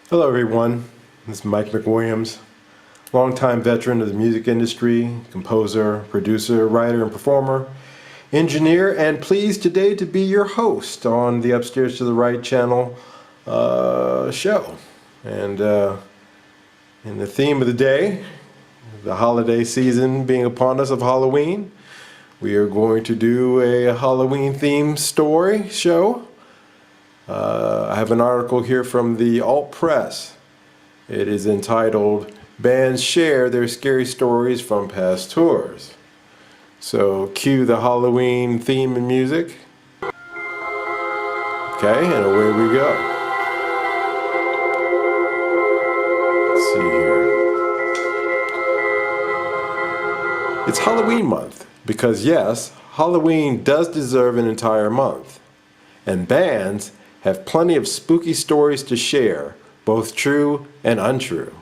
Hello everyone, this is Mike McWilliams, longtime veteran of the music industry, composer, producer, writer, and performer, engineer, and pleased today to be your host on the Upstairs to the Right channel show. And in the theme of the day, the holiday season being upon us of Halloween, we are going to do a Halloween themed story show. I have an article here from the Alt Press. It is entitled, Bands Share Their Scary Stories from Past Tours. So cue the Halloween theme and music. Okay, and away we go. Let's see here. It's Halloween month because yes, Halloween does deserve an entire month. And bands have plenty of spooky stories to share, both true and untrue.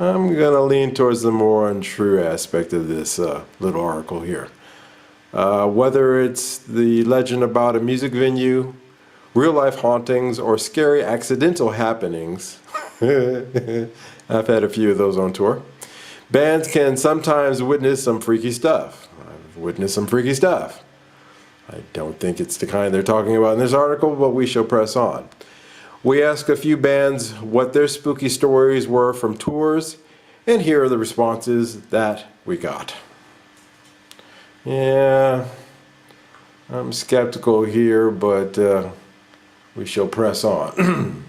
I'm going to lean towards the more untrue aspect of this little article here. Whether it's the legend about a music venue, real-life hauntings, or scary accidental happenings, I've had a few of those on tour, bands can sometimes witness some freaky stuff. I've witnessed some freaky stuff. I don't think it's the kind they're talking about in this article, but we shall press on. We asked a few bands what their spooky stories were from tours, and here are the responses that we got. Yeah, I'm skeptical here, but we shall press on.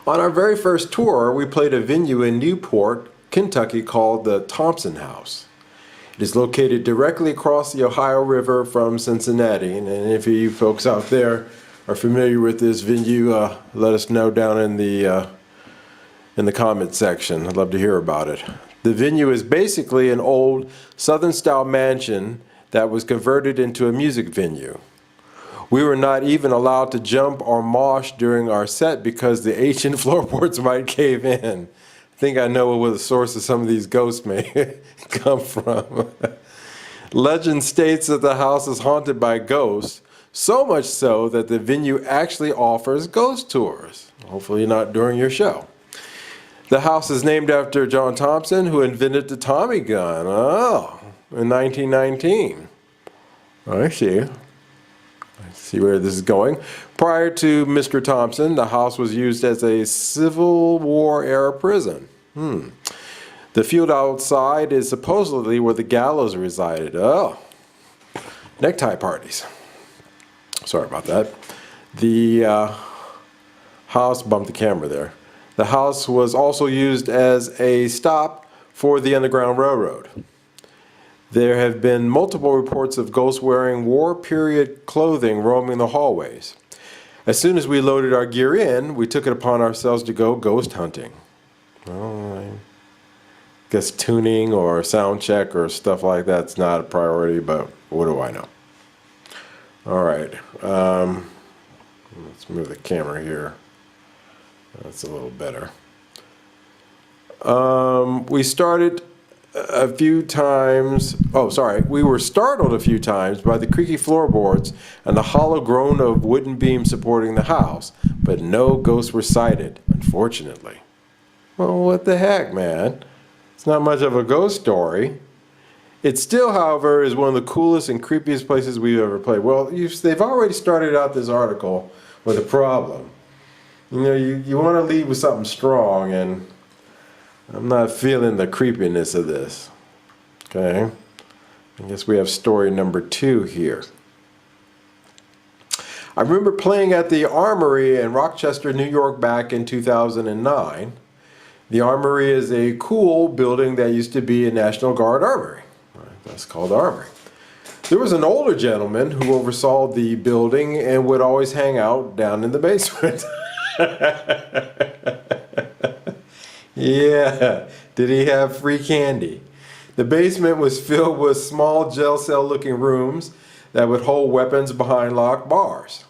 On our very first tour, we played a venue in Newport, Kentucky called the Thompson House. It is located directly across the Ohio River from Cincinnati, and if you folks out there are familiar with this venue, let us know down in the comment section. I'd love to hear about it. The venue is basically an old Southern-style mansion that was converted into a music venue. We were not even allowed to jump or mosh during our set because the ancient floorboards might cave in. I think I know where the source of some of these ghosts may come from. Legend states that the house is haunted by ghosts, so much so that the venue actually offers ghost tours. Hopefully not during your show. The house is named after John Thompson, who invented the Tommy gun. Oh, in 1919. I see. I see where this is going. Prior to Mr. Thompson, the house was used as a Civil War era prison. The field outside is supposedly where the gallows resided. Oh, necktie parties. Sorry about that. The house, bumped the camera there. The house was also used as a stop for the Underground Railroad. There have been multiple reports of ghosts wearing war period clothing roaming the hallways. As soon as we loaded our gear in, we took it upon ourselves to go ghost hunting. Well, I guess tuning or sound check or stuff like that's not a priority, but what do I know? All right, let's move the camera here. That's a little better. We started a few times, we were startled a few times by the creaky floorboards and the hollow groan of wooden beams supporting the house, but no ghosts were sighted, unfortunately. Well, what the heck, man? It's not much of a ghost story. It still, however, is one of the coolest and creepiest places we've ever played. Well, they've already started out this article with a problem. You know, you want to lead with something strong, and I'm not feeling the creepiness of this. Okay? I guess we have story number 2 here. I remember playing at the Armory in Rochester, New York back in 2009. The Armory is a cool building that used to be a National Guard Armory. That's called the Armory. There was an older gentleman who oversaw the building and would always hang out down in the basement. Yeah, did he have free candy? The basement was filled with small jail cell looking rooms that would hold weapons behind locked bars.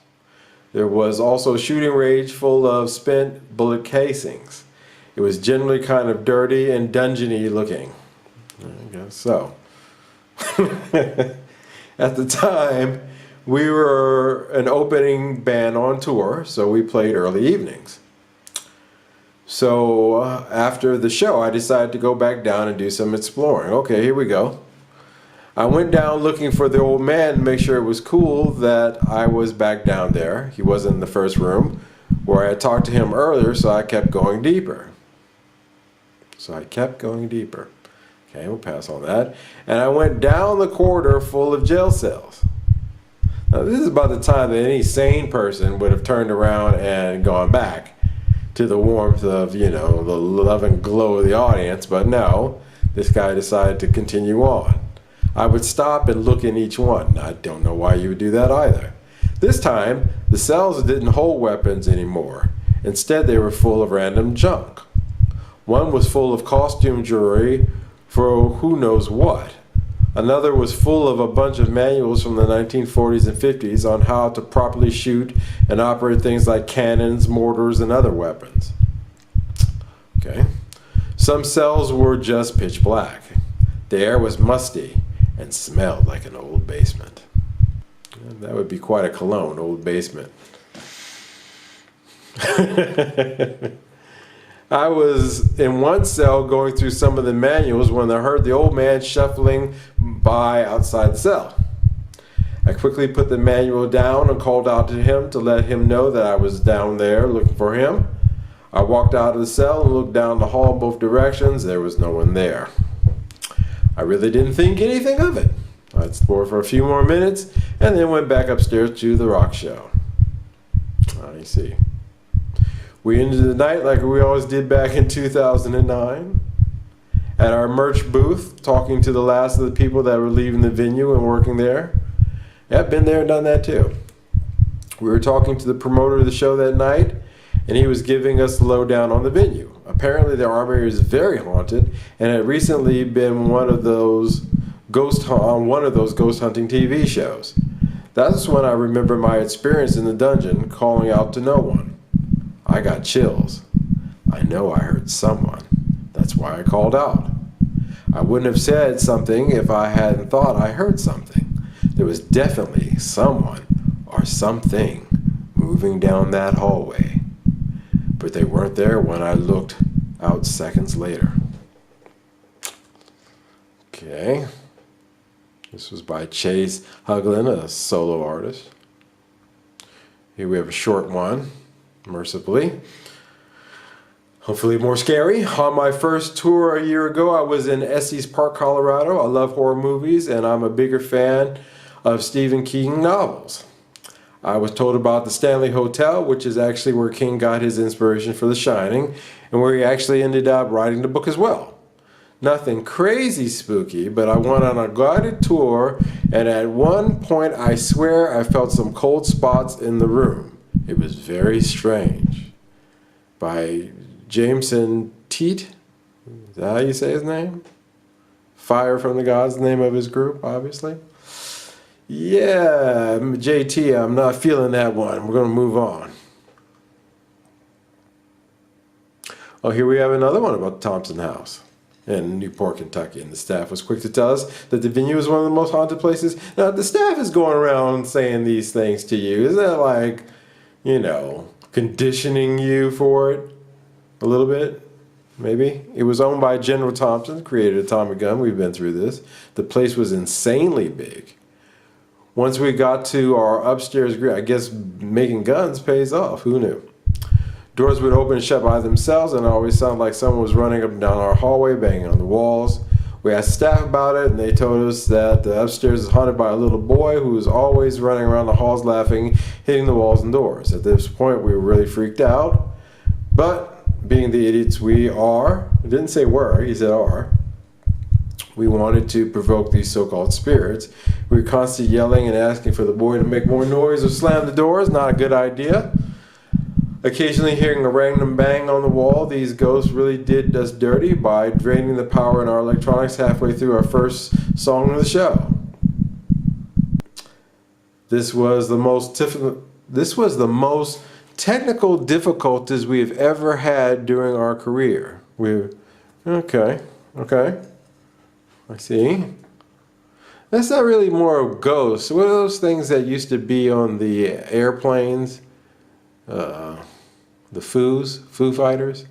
There was also a shooting range full of spent bullet casings. It was generally kind of dirty and dungeony looking. I guess so. At the time, we were an opening band on tour, so we played early evenings. So after the show, I decided to go back down and do some exploring. Okay, here we go. I went down looking for the old man to make sure it was cool that I was back down there. He wasn't in the first room where I had talked to him earlier, so I kept going deeper. Okay, we'll pass on that. And I went down the corridor full of jail cells. Now, this is about the time that any sane person would have turned around and gone back to the warmth of, the love and glow of the audience, but no, this guy decided to continue on. I would stop and look in each one. I don't know why you would do that either. This time, the cells didn't hold weapons anymore. Instead, they were full of random junk. One was full of costume jewelry for who knows what. Another was full of a bunch of manuals from the 1940s and 50s on how to properly shoot and operate things like cannons, mortars, and other weapons. Okay. Some cells were just pitch black. The air was musty and smelled like an old basement. And that would be quite a cologne, old basement. I was in one cell going through some of the manuals when I heard the old man shuffling by outside the cell. I quickly put the manual down and called out to him to let him know that I was down there looking for him. I walked out of the cell and looked down the hall in both directions. There was no one there. I really didn't think anything of it. I explored for a few more minutes and then went back upstairs to the rock show. I see. We ended the night like we always did back in 2009 at our merch booth, talking to the last of the people that were leaving the venue and working there. Yeah, I've been there and done that too. We were talking to the promoter of the show that night, and he was giving us the lowdown on the venue. Apparently the armory is very haunted and had recently been on one of those ghost hunting TV shows. That's when I remember my experience in the dungeon, calling out to no one. I got chills. I know I heard someone. That's why I called out. I wouldn't have said something if I hadn't thought I heard something. There was definitely someone or something moving down that hallway. But they weren't there when I looked out seconds later. Okay. This was by Chase Huglin, a solo artist. Here we have a short one. Mercifully. Hopefully more scary. On my first tour a year ago, I was in Estes Park, Colorado. I love horror movies and I'm a bigger fan of Stephen King novels. I was told about the Stanley Hotel, which is actually where King got his inspiration for The Shining and where he actually ended up writing the book as well. Nothing crazy spooky, but I went on a guided tour and at one point I swear I felt some cold spots in the room. It was very strange. By Jameson Teat. Is that how you say his name? Fire from the Gods, the name of his group, obviously. Yeah, JT, I'm not feeling that one. We're going to move on. Oh, here we have another one about the Thompson House in Newport, Kentucky. And the staff was quick to tell us that the venue is one of the most haunted places. Now, the staff is going around saying these things to you. Is that like, conditioning you for it a little bit? Maybe. It was owned by General Thompson, created a Tommy gun. We've been through this. The place was insanely big. Once we got to our upstairs, I guess making guns pays off. Who knew? Doors would open and shut by themselves, and it always sounded like someone was running up and down our hallway, banging on the walls. We asked staff about it, and they told us that the upstairs is haunted by a little boy who was always running around the halls laughing, hitting the walls and doors. At this point, we were really freaked out. But, being the idiots we are, it didn't say were, he said are, we wanted to provoke these so-called spirits. We were constantly yelling and asking for the boy to make more noise or slam the doors. Not a good idea. Occasionally hearing a random bang on the wall, these ghosts really did us dirty by draining the power in our electronics halfway through our first song of the show. This was the most technical difficulties we've ever had during our career. Okay, I see. That's not really more of ghosts. What are those things that used to be on the airplanes? The Foo Fighters?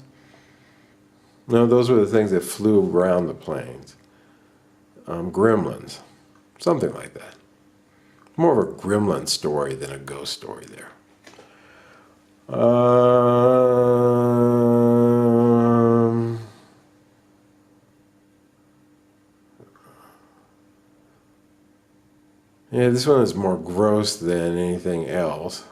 No, those were the things that flew around the planes. Gremlins. Something like that. More of a gremlin story than a ghost story there. Yeah, this one is more gross than anything else.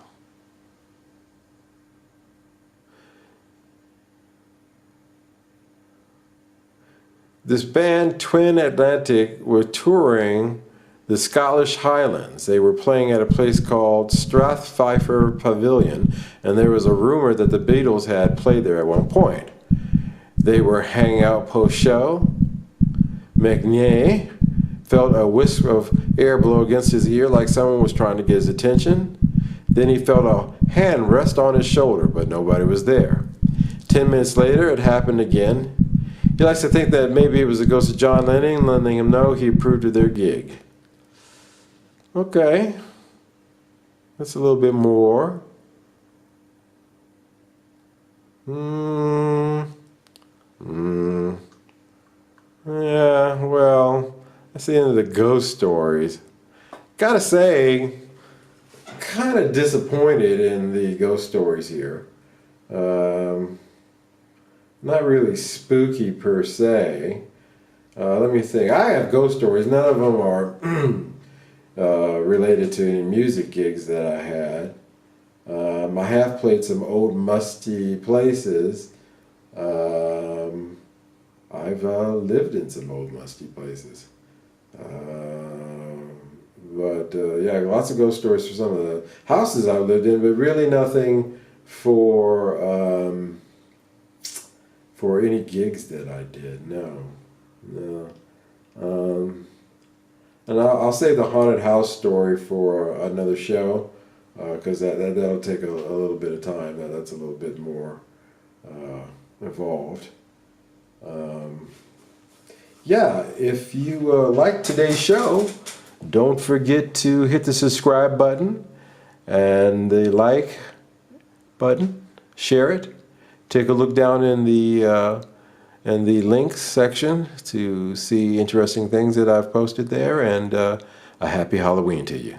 This band, Twin Atlantic, were touring the Scottish Highlands. They were playing at a place called Strathfifer Pavilion, and there was a rumor that the Beatles had played there at one point. They were hanging out post-show. McNeil felt a wisp of air blow against his ear like someone was trying to get his attention. Then he felt a hand rest on his shoulder, but nobody was there. 10 minutes later, it happened again. He likes to think that maybe it was the ghost of John Lennon letting him know he approved of their gig. Okay, that's a little bit more. Yeah, well, that's the end of the ghost stories. Gotta say, kind of disappointed in the ghost stories here. Not really spooky per se. Let me think. I have ghost stories. None of them are related to any music gigs that I had. I have played some old musty places. I've lived in some old musty places. Yeah, lots of ghost stories for some of the houses I've lived in, but really nothing for any gigs that I did. No. And I'll save the haunted house story for another show, because that'll take a little bit of time. That's a little bit more involved. Yeah, if you like today's show, don't forget to hit the subscribe button and the like button. Share it. Take a look down in the links section to see interesting things that I've posted there, and a happy Halloween to you.